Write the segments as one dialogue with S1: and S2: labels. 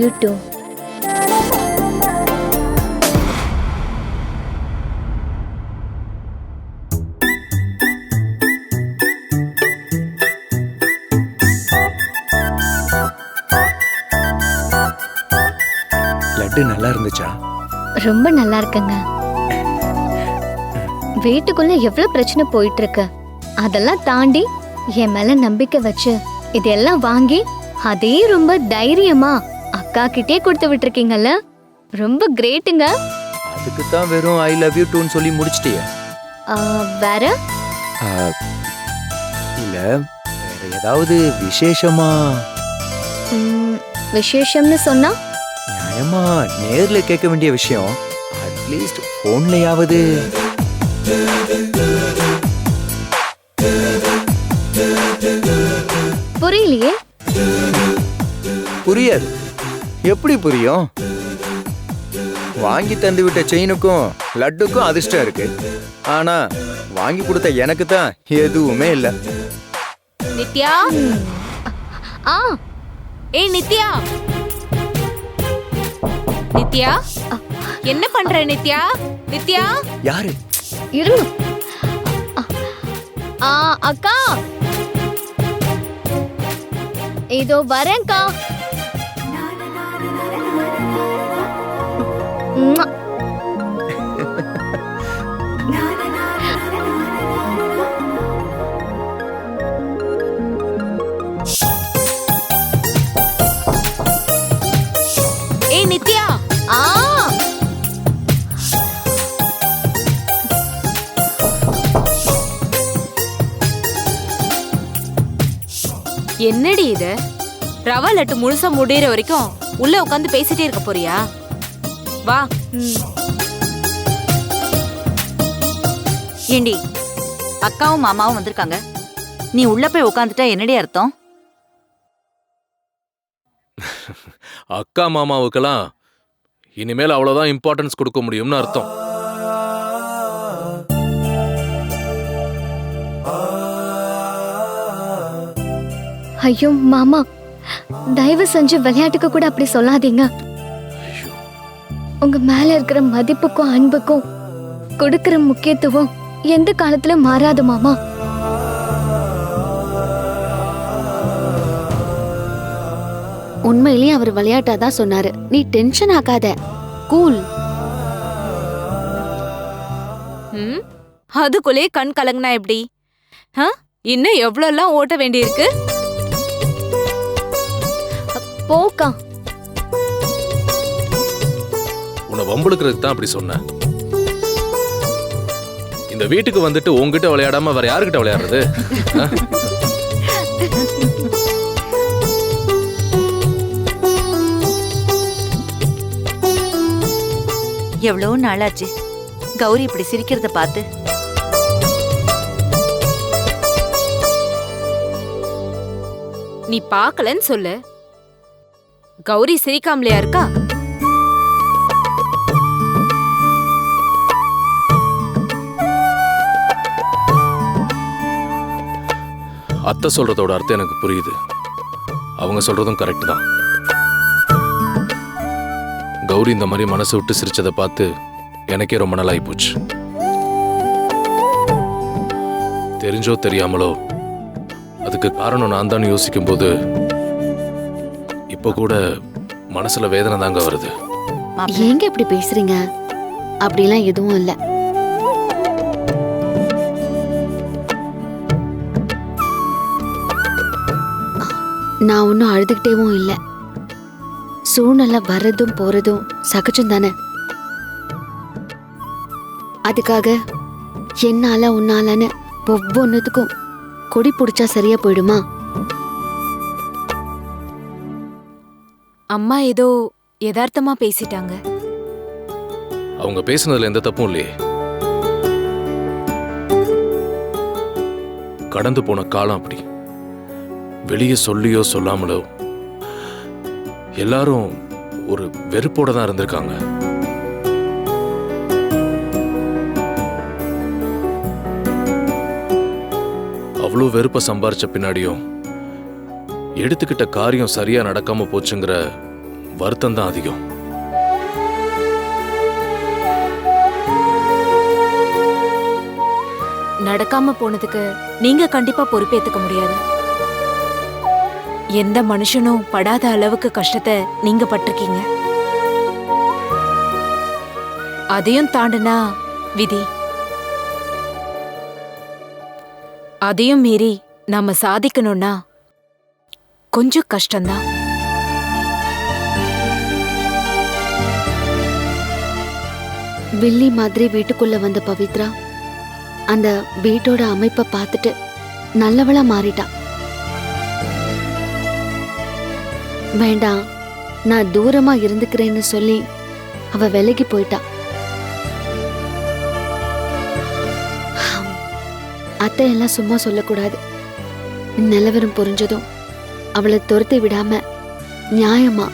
S1: You two.
S2: Laddu நல்லா இருந்துச்சா?
S1: ரொம்ப நல்லா இருக்குங்க. வீட்டுக்குள்ள எவ்வளவு பிரச்சனை போயிட்டு இருக்கு, அதெல்லாம் தாண்டி என் மேல நம்பிக்கை வச்சு இதெல்லாம் வாங்கி அதே ரொம்ப தைரியமா அக்கா கிட்டே கொடுத்து விட்டுருக்கீங்கல்ல, ரொம்ப கிரேட்டுங்க.
S2: அதுக்கு தான் வெறும் ஐ லவ் யூ டூன்னு சொல்லி முடிச்சிட்டியே?
S1: வேற
S2: இல்ல, வேற ஏதாவது விசேஷமா?
S1: விசேஷம்னு சொன்னா
S2: நியாயமா நேர்ல கேட்க வேண்டிய விஷயம், அட்லீஸ்ட் போன்லயாவது.
S1: புரியலையே.
S2: புரியாது. எப்படி புரியும்? வாங்கி தந்து விட்ட செயினுக்கும் லட்டுக்கும் அதிர்ஷ்டம் இருக்கு, ஆனா வாங்கி கொடுத்த எனக்கு தான் எதுவுமே இல்ல.
S3: நித்யா, ஏய் நித்யா, நித்யா என்ன பண்ற? நித்யா, நித்யா.
S2: யாரு?
S1: இருங்க. அக்கா இதோ வரேன்க்கா.
S3: ஏய் நித்யா. என்னடி இது? ரவா லட்டு முழுசா முடியற வரைக்கும் உள்ள உட்காந்து பேசிட்டே இருக்க போறியா? வா.
S4: ஏண்டி, அக்காவும் மாமாவும் வந்திருக்காங்க, நீ உள்ள போய் உட்காந்துட்டா என்னடி அர்த்தம்?
S5: அக்கா மாமாவுக்கெல்லாம் இனிமேல் அவ்வளவுதான் இம்பார்ட்டன்ஸ் கொடுக்க முடியும்னு அர்த்தம்.
S1: ஐயோ மாமா, தயவு செஞ்சு விளையாட்டுக்கு கூட அப்படி சொல்லாதீங்க. உங்க மேல இருக்கிற மதிப்புக்கும் அன்புக்கும் கொடுக்கிற முக்கியத்துவம் எந்த காலத்துல மாறாது மாமா.
S6: உண்மையிலேயே அவர் விளையாட்டாதான் சொன்னாரு. நீ டென்ஷன் ஆகாத, கூல்.
S3: அதுக்குள்ளே கண் கலங்கினா எப்படி? இன்னும் எவ்வளவு எல்லாம் ஓட்ட வேண்டியிருக்கு.
S1: போக்கா.
S5: உன்னை வம்புழுக்கிறதுக்கு தான் அப்படி சொன்னேன். இந்த வீட்டுக்கு வந்துட்டு உங்ககிட்ட விளையாடாம வேற யாருக்கிட்ட விளையாடுறது?
S4: எவ்வளவு நாளாச்சு கௌரி இப்படி சிரிக்கிறத பார்த்து.
S3: நீ பாக்கலன்னு சொல்லு. கௌரி சிரிக்காமலையா இருக்கா?
S5: அத்தை சொல்றதோட அர்த்தம் எனக்கு புரியுது. அவங்க சொல்றதும் கரெக்ட் தான். கௌரி இந்த மாதிரி மனசு விட்டு சிரிச்சதை பார்த்து எனக்கே ரொம்ப நாள் ஆகி போச்சு. தெரிஞ்சோ தெரியாமலோ அதுக்கு காரணம் நான் தான் யோசிக்கும் போது இப்ப கூட மனசுல வேதனை தாங்க வருது.
S6: ஏங்க இப்படி பேசுறீங்க? அப்படிலாம் எதுவும் இல்ல. நான் ஒன்னும் அழுதுகிட்டேவும் இல்ல. சூழ்நிலை வர்றதும் போறதும் சகஜம் தானே. அதுக்காக என்னால உன்னாலன்னு ஒவ்வொன்னுத்துக்கும் கொடி பிடிச்சா சரியா போயிடுமா?
S3: அம்மா ஏதோ யதார்த்தமா பேசிட்டாங்க.
S5: அவங்க பேசுனதுல எந்த தப்பும் இல்லையே. கடந்து போன காலம் அப்படி. வெளியே சொல்லியோ சொல்லாமலோ எல்லாரும் ஒரு வெறுப்போட தான் இருந்திருக்காங்க. அவ்வளோ வெறுப்பை சம்பாரிச்ச பின்னாடியும் எடுத்துக்கிட்ட காரியம் சரியா நடக்காம போச்சுங்கிற வருத்தம் தான் அதிகம்.
S3: நடக்காம போனதுக்கு நீங்க கண்டிப்பா பொறுப்பேத்துக்க முடியாது. எந்த மனுஷனும் படாத அளவுக்கு கஷ்டத்தை நீங்க பட்டிருக்கீங்க. அதையும் தாண்டுனா விதி. அதையும் மீறி நாம சாதிக்கணும்னா கொஞ்சம் கஷ்டம்தான்.
S6: வில்லி மாதிரி வீட்டுக்குள்ள வந்த பவித்ரா அந்த வீட்டோட அமைப்பை பார்த்துட்டு நல்லவளா மாறிட்டா. வேண்டாம், நான் தூரமா இருந்துக்கிறேன்னு சொல்லி அவ விலகி போயிட்டா. அத்தை எல்லாம் சும்மா சொல்லக்கூடாது. நிலவரம் புரிஞ்சதும் அவளை துரத்தி விடாம நியாயமா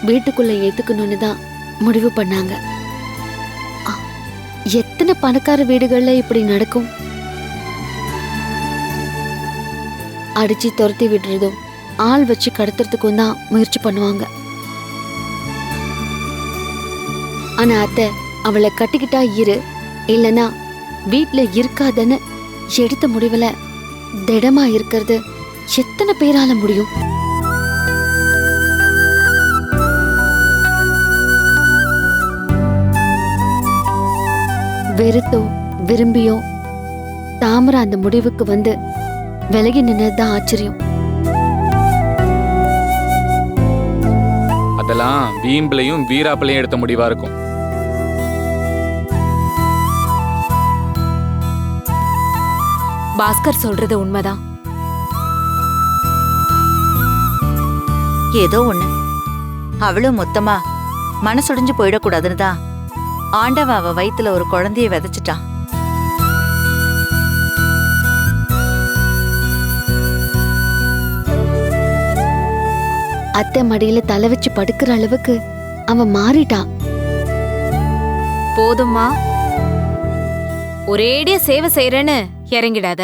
S6: வீட்டுக்குள்ள ஏத்துக்கணும்னு தான் முடிவு பண்ணாங்க. எத்தனை பணக்கார வீடுகள்ல இப்படி நடக்கும்? அடிச்சு துரத்தி விடுறதும் ஆள் வச்சு கடத்துறதுக்கும் தான் முயற்சி பண்ணுவாங்க. ஆனா அத்தை அவளை கட்டிக்கிட்டா இரு, இல்லனா வீட்டுல இருக்காதன்னு எடுத்த முடிவுல திடமா இருக்கிறது எத்தனை பேரால முடியும்? வெறுத்தோ விரும்பியோ தாமரை அந்த முடிவுக்கு வந்து விலகி நின்னதுதான் ஆச்சரியம்.
S7: அதெல்லாம் வீம்பிளையும் வீராப்பிளையும் எடுத்த முடிவா இருக்கும்.
S3: பாஸ்கர் சொல்றது உண்மைதான்.
S4: ஏதோ ஒண்ணு அவளும் மொத்தமா மனசுடைஞ்சு போயிடக்கூடாதுன்னு தான் ஆண்டவன் அவ வயித்துல ஒரு குழந்தைய விதைச்சிட்டான்.
S6: அத்தை மடியில தலை வச்சு படுக்கிற அளவுக்கு அவன் மாறிட்டான்.
S3: போதுமா, ஒரேடியா சேவை செய்யறேன்னு இறங்கிடாத.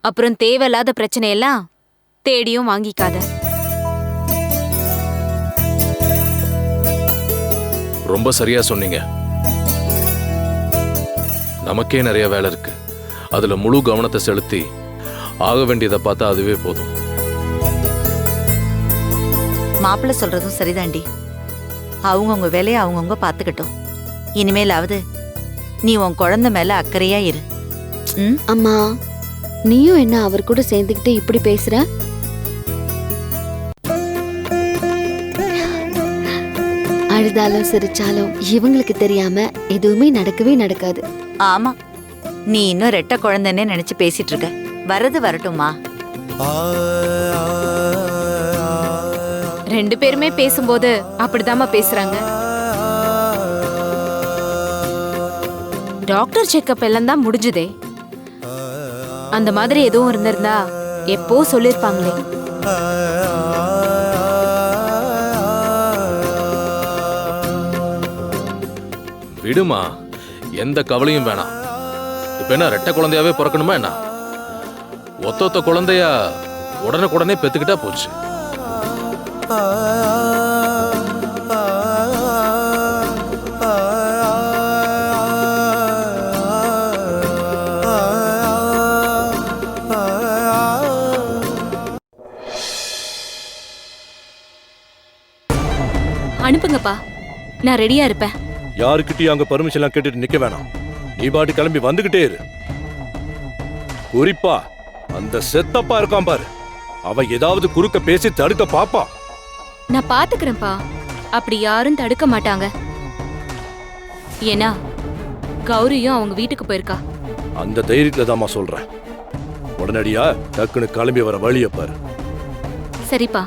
S3: அப்புறம் தேவையில்லாத பிரச்சனையெல்லாம் தேடியும் வாங்கிக்காத.
S5: ரொம்ப சரியா சொன்னீங்க. நமக்கே நிறைய வேலை இருக்கு. அதுல முழு கவனத்தை செலுத்தி ஆக வேண்டியதை பார்த்தா அதுவே போதும்.
S4: மாப்பிள்ளை சொல்றதும் சரிதாண்டி. அவங்கவுங்க வேலையை அவங்கவுங்க பார்த்துக்கிட்டோம். இனிமேலாவது நீ உன் குழந்தை மேல அக்கறையா இரு.
S6: அம்மா, நீயும் என்ன அவர் கூட சேர்ந்துக்கிட்டு இப்படி பேசுற? அழுதாலும் சிரிச்சாலும் இவங்களுக்கு தெரியாம எதுவுமே நடக்கவே நடக்காது.
S4: ஆமா, நீ இன்னும் ரெட்ட குழந்தைன்னே நினைச்சு பேசிட்டு இருக்க. வரது வரட்டுமா?
S3: ரெண்டு பேருமே பேசும்போது அப்படிதாம்மா பேசுறாங்க. டாக்டர் செக்கப் எல்லாம் தான் முடிஞ்சுதே. அந்த மாதிரி எதுவும் இருந்திருந்தா எப்போ சொல்லிருப்பாங்களே.
S5: விடுமா, எந்த கவலையும் வேணாம். இப்ப என்ன ரெட்டை குழந்தையாவே பிறக்கணுமா என்ன? ஒத்த குழந்தையா உடனுக்குடனே பெத்துக்கிட்டா போச்சு.
S3: அனுப்புங்கப்பா, நான் ரெடியா இருப்பேன்.
S8: யாருக்கிட்டையும் அங்க பர்மிஷன் எல்லாம் கேட்டுட்டு நிக்க வேணாம். நீ பாட்டு கிளம்பி வந்துகிட்டே இரு. குறிப்பா அந்த செத்தப்பா இருக்கான் பாரு, அவ ஏதாவது குறுக்க பேசி தடுக்க பாப்பா.
S3: நான் பாத்துக்கிறேன்ப்பா. அப்படி யாரும் தடுக்க மாட்டாங்க. ஏன்னா கௌரியும் அவங்க வீட்டுக்கு போயிருக்கா.
S8: அந்த தைரியத்துல தாமா சொல்றேன். உடனடியா டக்குன்னு கிளம்பி வர வழிய பாரு.
S3: சரிப்பா.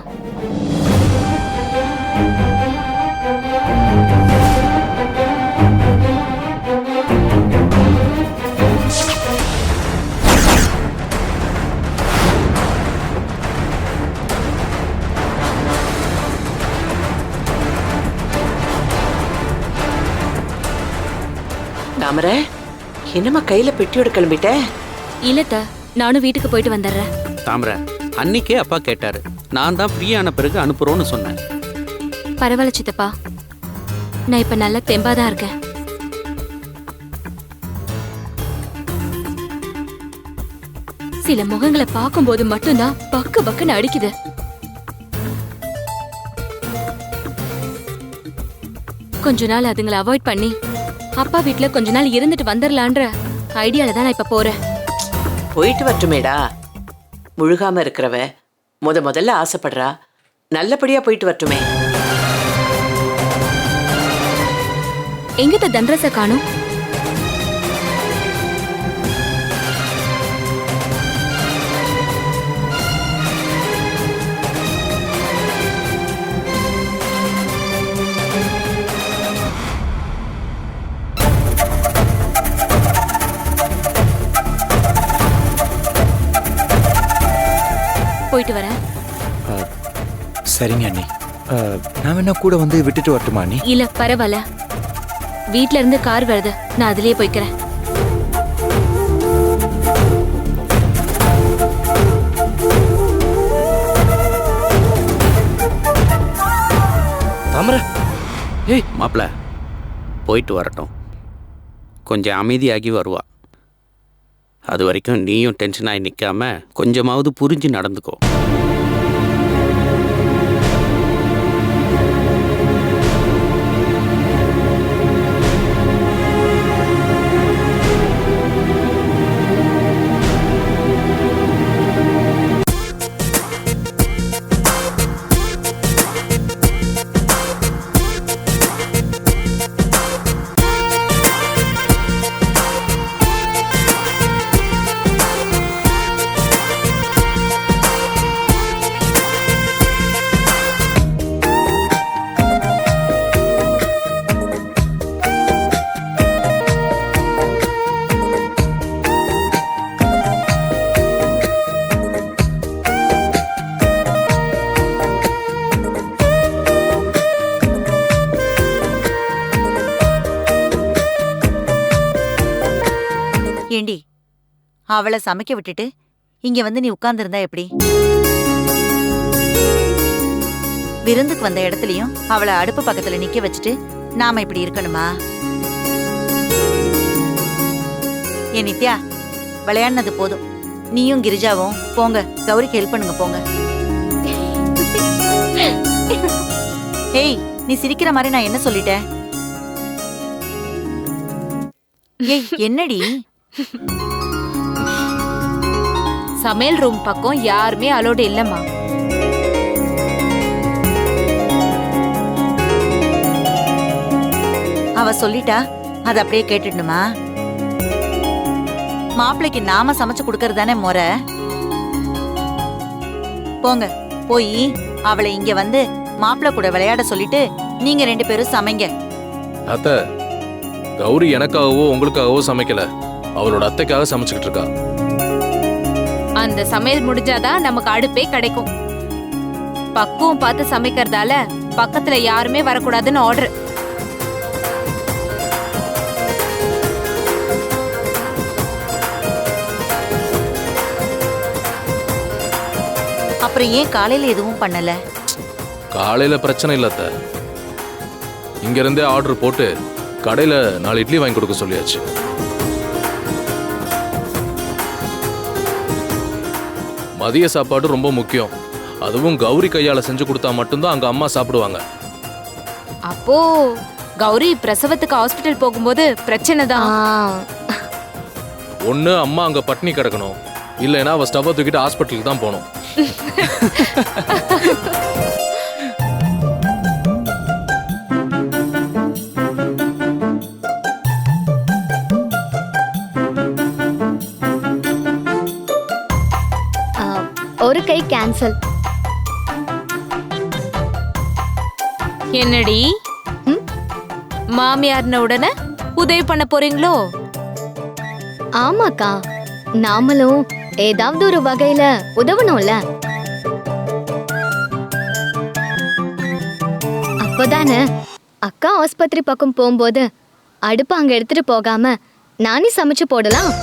S9: தாமரை, என்னம்மா கையில பெட்டியோட கிளம்பிட்ட?
S3: இல்லத்த, நானும் வீட்டுக்கு போயிட்டு வந்துடுறேன்.
S10: தாமரை, அன்னைக்கே அப்பா கேட்டாரு. நான் தான் ஃப்ரீயான பிறகு அனுப்புறோன்னு சொன்னேன்.
S3: பரவாயில்ல சித்தப்பா, நான் இப்ப நல்ல தெம்பாதான் இருக்கேன். சில முகங்களை பார்க்கும்போது மட்டும்தான் பக்கு பக்குன்னு அடிக்குது. கொஞ்ச நாள் அதுங்களை அவாய்ட் பண்ணி அப்பா வீட்ல கொஞ்ச நாள் இருந்துட்டு வந்துடலான்ற ஐடியால தான் நான் இப்ப போறேன்.
S9: போயிட்டு வரட்டுமேடா. முழுகாம இருக்கிறவ முதல்ல ஆசைப்படுறா. நல்லபடியா போயிட்டு வரட்டுமே.
S3: எங்கிட்ட தண்டரச காணும்? போயிட்டு வரேன்.
S2: சரிங்க அண்ணி. நான் வேணா கூட வந்து விட்டுட்டு வரட்டுமா அண்ணி?
S3: இல்ல பரவாயில்ல, வீட்ல இருந்து கார் வருது, நான் அதுலயே போய்க்கிறேன்.
S8: தாமரை,
S10: ஏய் மாப்பிள்ள, போயிட்டு வரட்டும், கொஞ்சம் அமைதியாகி வருவா. அது வரைக்கும் நீயும் டென்ஷன் ஆகி நிற்காம கொஞ்சமாவது புரிஞ்சு நடந்துக்கோ.
S4: ஏண்டி, அவளை சமைக்க விட்டுட்டு இங்க வந்து நீ உட்கார்ந்திருந்தா எப்படி? விருந்துக்கு வந்த இடத்துலயும் அவளை அடுப்பு பக்கத்துல நிக்க வச்சுட்டு நாம இப்படி இருக்கணுமா? ஏ நித்யா, விளையாடினது போதும். நீயும் கிரிஜாவும் போங்க, கௌரிக்கு ஹெல்ப் பண்ணுங்க போங்க. ஏய், நீ சிரிக்கிற மாதிரி நான் என்ன சொல்லிட்டேன்? ஏய் என்னடி?
S3: சமையல் ரூம் பக்கம் யாருமே அலோடு இல்லம்மா.
S4: அவ சொல்லிட்டா, அது அப்படியே கேட்டுடணுமா? மாப்பிள்ளைக்கு நாம சமைச்சு கொடுக்கறது தானே முறை. போங்க, போய் அவளை இங்க வந்து மாப்பிள்ளை கூட விளையாட சொல்லிட்டு நீங்க 2 பேரும் சமைங்க.
S5: அத்த, கௌரி எனக்காகவோ உங்களுக்காகவோ சமைக்கல, அவளோட அத்தைக்காக சமைச்சுக்கிட்டு இருக்கா.
S3: அந்த சமையல் முடிஞ்சாதான் நமக்கு அடுப்பே கிடைக்கும். பக்குவம் பார்த்து சமைக்கிறதால பக்கத்துல யாருமே வரக்கூடாதுன்னு ஆர்டர்.
S4: அப்புறம் ஏன் காலையில எதுவும் பண்ணல?
S5: காலையில பிரச்சனை இல்ல அத்த, இங்க இருந்தே ஆர்டர் போட்டு கடையில 4 இட்லி வாங்கி கொடுக்க சொல்லியாச்சு. மதிய சாப்பாடு ரொம்ப முக்கியம், அதுவும் கௌரி கையால செஞ்சு கொடுத்தா மட்டும்தான் அங்க அம்மா சாப்பிடுவாங்க.
S3: அப்போ கௌரி பிரசவத்துக்கு ஹாஸ்பிட்டல் போகும்போது பிரச்சனை தான்.
S5: ஒண்ணு அம்மா அங்க பட்னி கிடக்கணும், இல்லைன்னா அவ ஸ்டவ் தூக்கிட்டு ஹாஸ்பிட்டலுக்கு தான் போகணும்.
S1: ஒரு கை கேன்சல்.
S3: என்னடி மாமியார்ன உடனே உதவி பண்ண போறீங்களோ?
S1: ஆமாக்கா, நாமளும் ஏதாவது ஒரு வகையில உதவணும்ல. அப்பதானே அக்கா ஆஸ்பத்திரி பக்கம் போகும்போது அடுப்பு அங்க எடுத்துட்டு போகாம நானே சமைச்சு போடலாம்.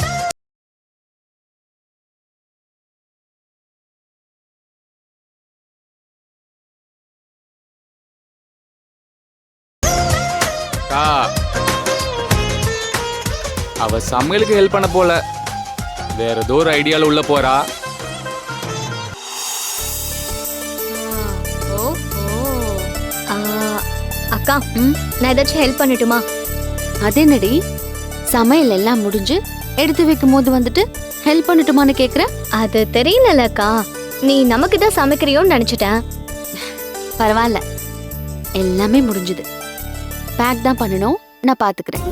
S7: அக்கா அவ சமையலுக்கு ஹெல்ப் பண்ண போல, வேற ஏதோ ஒரு ஐடியால உள்ள போறா.
S1: ஆ, அக்கா நான் ஏதாச்சும் ஹெல்ப் பண்ணட்டுமா?
S6: அது என்னடி, சமையல் எல்லாம் முடிஞ்சு எடுத்து வைக்கும் போது வந்துட்டு ஹெல்ப் பண்ணட்டுமான்னு கேக்குற?
S1: அது தெரியலக்கா, நீ நமக்கு தான் சமைக்கிறியோன்னு நினைச்சிட்டேன்.
S6: பரவாயில்ல, எல்லாமே முடிஞ்சது. பேக் தான் பண்ணணும், நான் பாத்துக்கிறேன்.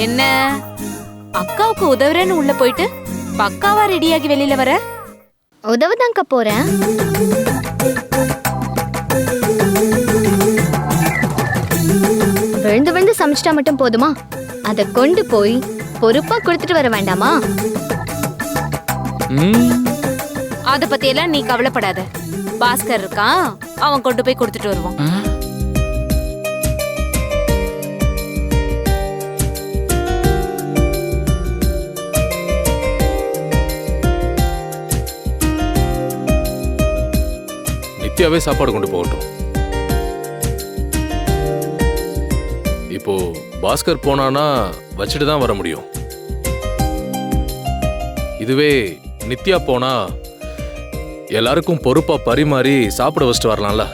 S3: என்ன அக்காவுக்கு உதவுறேன்னு உள்ள போயிட்டு பக்காவா ரெடியாகி வெளியில வர?
S1: உதவுதாங்க போறேன். விழுந்து விழுந்து சமைச்சிட்டா மட்டும் போதுமா? அதை கொண்டு போய் பொறுப்பா கொடுத்துட்டு வர வேண்டாமா?
S3: அத பத்தி எல்லாம் நீ கவலைப்படாத. பாஸ்கர் இருக்கான், அவன் கொண்டு போய் கொடுத்துட்டு வருவான்.
S5: நித்யாவே சாப்பாடு கொண்டு போகட்டும். இப்போ பாஸ்கர் போனானா வச்சுட்டு தான் வர முடியும். இதுவே நித்யா போனா எல்லாருக்கும் பொறுப்பா பரிமாறி சாப்பிட வச்சுட்டு வரலாம்ல.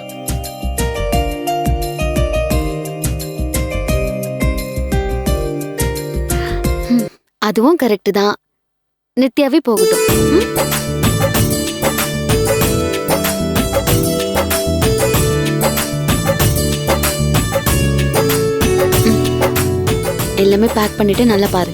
S6: அதுவும் கரெக்ட் தான். நித்யாவே போகட்டும். எல்லாமே பேக் பண்ணிட்டு நல்லா பாரு.